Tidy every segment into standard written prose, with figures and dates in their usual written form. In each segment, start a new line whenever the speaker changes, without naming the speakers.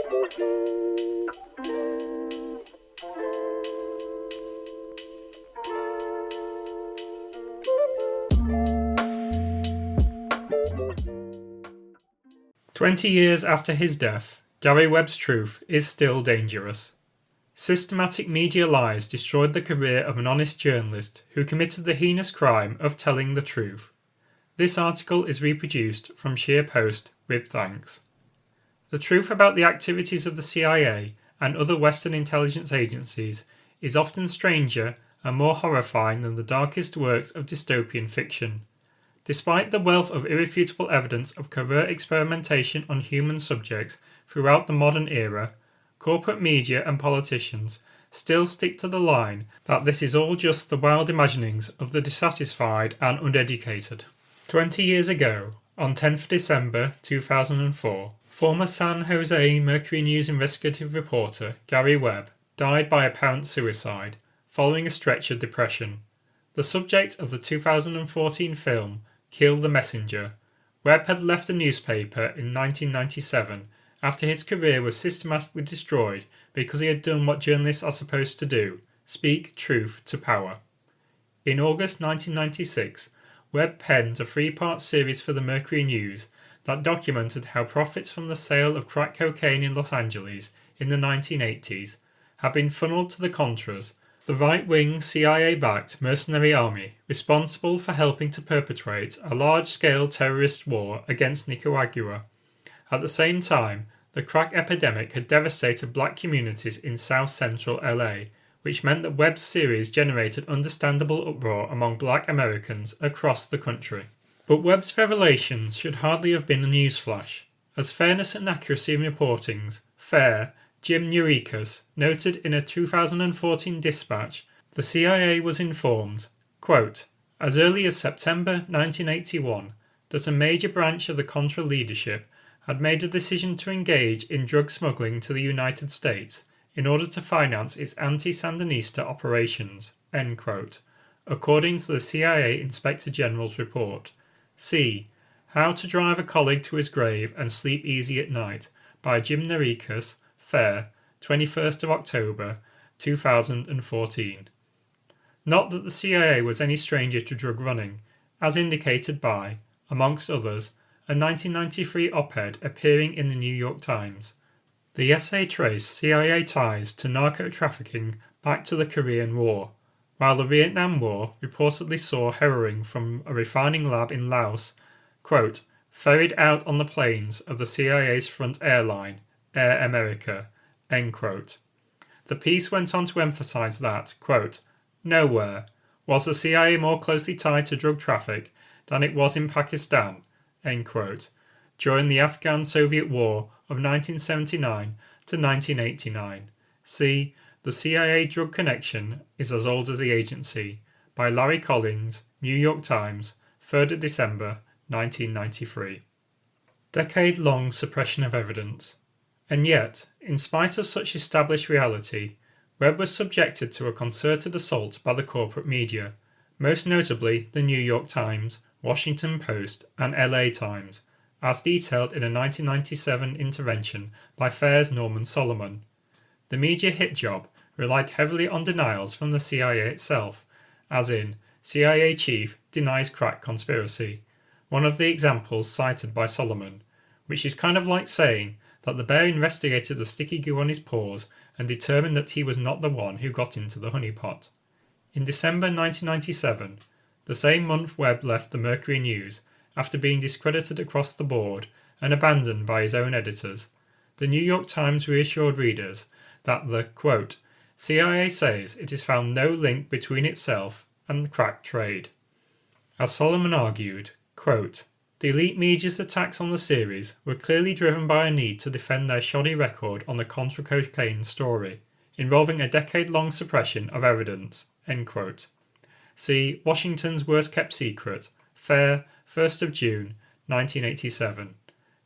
"20 years after his death, Gary Webb's truth is still dangerous. Systematic media lies destroyed the career of an honest journalist who committed the heinous crime of telling the truth. This article is reproduced from Sheer Post with thanks. The truth about the activities of the CIA and other Western intelligence agencies is often stranger and more horrifying than the darkest works of dystopian fiction. Despite the wealth of irrefutable evidence of covert experimentation on human subjects throughout the modern era, corporate media and politicians still stick to the line that this is all just the wild imaginings of the dissatisfied and uneducated. 20 years ago, on 10th December 2004, former San Jose Mercury News investigative reporter Gary Webb died by apparent suicide, following a stretch of depression. The subject of the 2014 film Kill the Messenger, Webb had left the newspaper in 1997 after his career was systematically destroyed because he had done what journalists are supposed to do, speak truth to power. In August 1996, Webb penned a three-part series for the Mercury News that documented how profits from the sale of crack cocaine in Los Angeles in the 1980s had been funneled to the Contras, the right-wing CIA-backed mercenary army responsible for helping to perpetrate a large-scale terrorist war against Nicaragua. At the same time, the crack epidemic had devastated black communities in south-central LA, which meant that Webb's series generated understandable uproar among black Americans across the country. But Webb's revelations should hardly have been a newsflash, as fairness and accuracy in reporting's fair Jim Nurikas noted in a 2014 dispatch. The CIA was informed, quote, as early as September 1981 that a major branch of the Contra leadership had made a decision to engage in drug smuggling to the United States in order to finance its anti-Sandinista operations, end quote, according to the CIA Inspector General's report. See How to Drive a Colleague to His Grave and Sleep Easy at Night by Jim Nurikas, Fair, 21st of October, 2014. Not that the CIA was any stranger to drug running, as indicated by, amongst others, a 1993 op-ed appearing in the New York Times. The essay traced CIA ties to narco-trafficking back to the Korean War, while the Vietnam War reportedly saw heroin from a refining lab in Laos, quote, ferried out on the planes of the CIA's front airline, Air America, end quote. The piece went on to emphasize that, quote, nowhere was the CIA more closely tied to drug traffic than it was in Pakistan, end quote, during the Afghan-Soviet War of 1979 to 1989. See The CIA Drug Connection is as Old as the Agency by Larry Collins, New York Times, 3rd of December 1993. Decade-long suppression of evidence. And yet, in spite of such established reality, Webb was subjected to a concerted assault by the corporate media, most notably the New York Times, Washington Post, and LA Times, as detailed in a 1997 intervention by Fair's Norman Solomon. The media hit job relied heavily on denials from the CIA itself, as in, CIA chief denies crack conspiracy, one of the examples cited by Solomon, which is kind of like saying that the bear investigated the sticky goo on his paws and determined that he was not the one who got into the honeypot. In December 1997, the same month Webb left the Mercury News after being discredited across the board and abandoned by his own editors, the New York Times reassured readers that the, quote, CIA says it has found no link between itself and the crack trade. As Solomon argued, quote, the elite media's attacks on the series were clearly driven by a need to defend their shoddy record on the Contra cocaine story, involving a decade-long suppression of evidence, end quote. See Washington's Worst Kept Secret, Fair, 1st of June, 1987.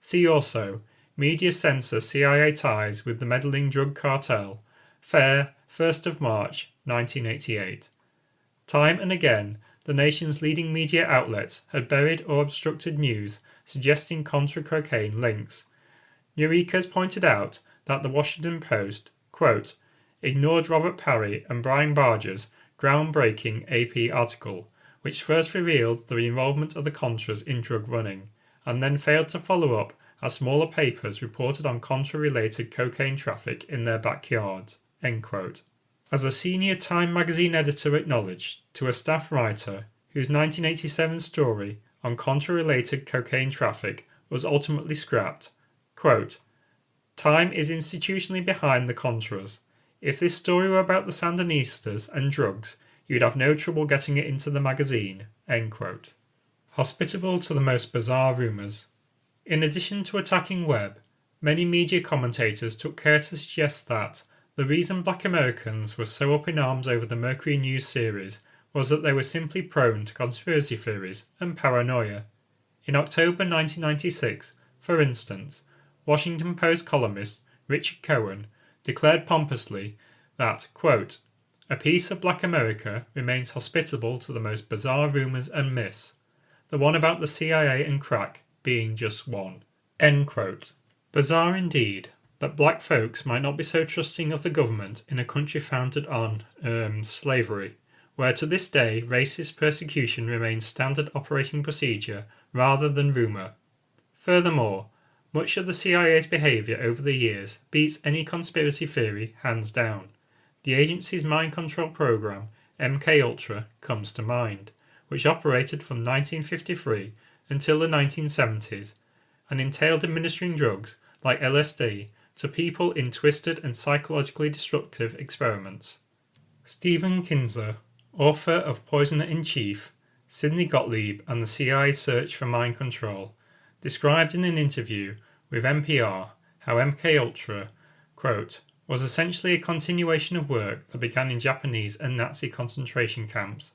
See also Media Censor CIA Ties with the Meddling Drug Cartel, Fair, 1st of March, 1988. Time and again, the nation's leading media outlets had buried or obstructed news suggesting Contra cocaine links. Nurikas pointed out that the Washington Post, quote, ignored Robert Parry and Brian Barger's groundbreaking AP article, which first revealed the involvement of the Contras in drug running, and then failed to follow up as smaller papers reported on Contra-related cocaine traffic in their backyards, end quote. As a senior Time magazine editor acknowledged to a staff writer whose 1987 story on Contra-related cocaine traffic was ultimately scrapped, quote, Time is institutionally behind the Contras. If this story were about the Sandinistas and drugs, you'd have no trouble getting it into the magazine, end quote. Hospitable to the most bizarre rumours. In addition to attacking Webb, many media commentators took care to suggest that the reason Black Americans were so up in arms over the Mercury News series was that they were simply prone to conspiracy theories and paranoia. In October 1996, for instance, Washington Post columnist Richard Cohen declared pompously that, quote, a piece of Black America remains hospitable to the most bizarre rumours and myths, the one about the CIA and crack being just one, end quote. Bizarre indeed that black folks might not be so trusting of the government in a country founded on slavery, where to this day racist persecution remains standard operating procedure rather than rumour. Furthermore, much of the CIA's behaviour over the years beats any conspiracy theory hands down. The agency's mind control program, MKUltra, comes to mind, which operated from 1953 until the 1970s and entailed administering drugs like LSD to people in twisted and psychologically destructive experiments. Stephen Kinzer, author of Poisoner-in-Chief, Sidney Gottlieb and the CIA's Search for Mind Control, described in an interview with NPR how MKUltra, quote, was essentially a continuation of work that began in Japanese and Nazi concentration camps.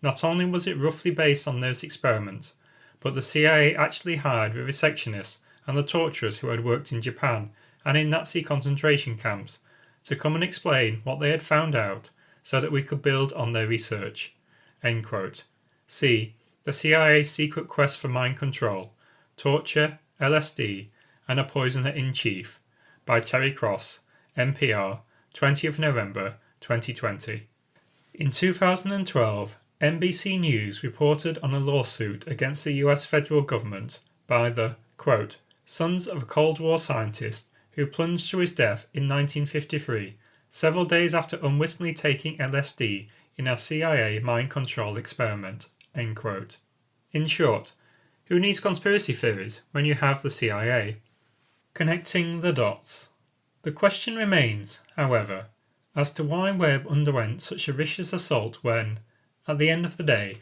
Not only was it roughly based on those experiments, but the CIA actually hired vivisectionists and the torturers who had worked in Japan and in Nazi concentration camps to come and explain what they had found out so that we could build on their research. End quote. See The CIA's Secret Quest for Mind Control, Torture, LSD, and a Poisoner-in-Chief by Terry Cross, NPR, 20th November 2020. In 2012, NBC News reported on a lawsuit against the US federal government by the, quote, sons of a Cold War scientist who plunged to his death in 1953, several days after unwittingly taking LSD in a CIA mind control experiment, end quote. In short, who needs conspiracy theories when you have the CIA? Connecting the dots. The question remains, however, as to why Webb underwent such a vicious assault when, at the end of the day,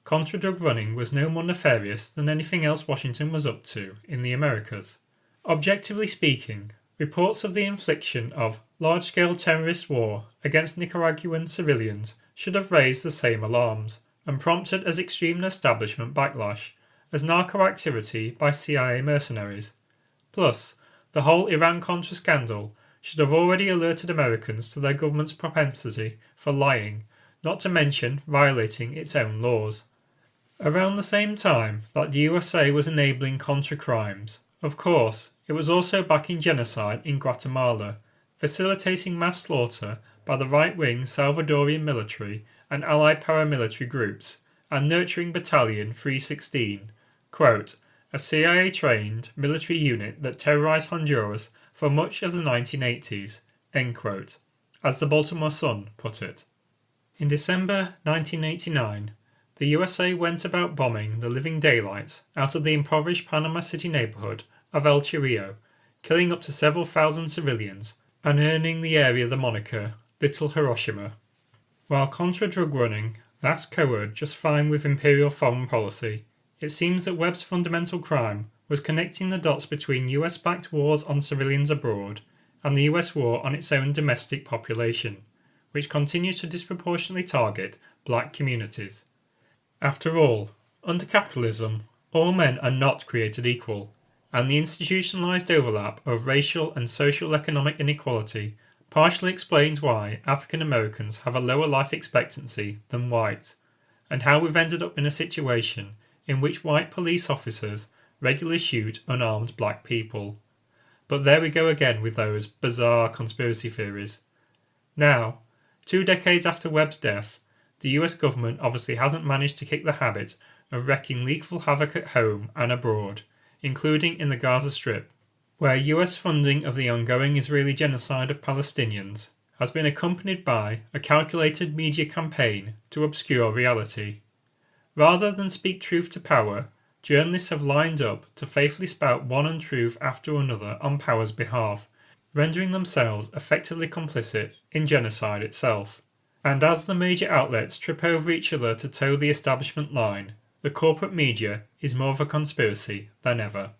contra-drug running was no more nefarious than anything else Washington was up to in the Americas. Objectively speaking, reports of the infliction of large-scale terrorist war against Nicaraguan civilians should have raised the same alarms and prompted as extreme an establishment backlash as narco activity by CIA mercenaries. Plus, the whole Iran-Contra scandal should have already alerted Americans to their government's propensity for lying, not to mention violating its own laws. Around the same time that the USA was enabling Contra crimes, of course, it was also backing genocide in Guatemala, facilitating mass slaughter by the right-wing Salvadorian military and allied paramilitary groups, and nurturing Battalion 316, quote, a CIA-trained military unit that terrorized Honduras for much of the 1980s, end quote, as the Baltimore Sun put it. In December 1989, the USA went about bombing the living daylights out of the impoverished Panama City neighborhood of El Chirrio, killing up to several thousand civilians and earning the area the moniker Little Hiroshima. While contra-drug running, that's covered just fine with imperial foreign policy, it seems that Webb's fundamental crime was connecting the dots between US-backed wars on civilians abroad and the US war on its own domestic population, which continues to disproportionately target black communities. After all, under capitalism, all men are not created equal, and the institutionalized overlap of racial and social economic inequality partially explains why African Americans have a lower life expectancy than white, and how we've ended up in a situation in which white police officers regularly shoot unarmed black people. But there we go again with those bizarre conspiracy theories. Now, 2 decades after Webb's death, the US government obviously hasn't managed to kick the habit of wreaking lethal havoc at home and abroad, including in the Gaza Strip, where US funding of the ongoing Israeli genocide of Palestinians has been accompanied by a calculated media campaign to obscure reality. Rather than speak truth to power, journalists have lined up to faithfully spout one untruth after another on power's behalf, rendering themselves effectively complicit in genocide itself. And as the major outlets trip over each other to toe the establishment line, the corporate media is more of a conspiracy than ever.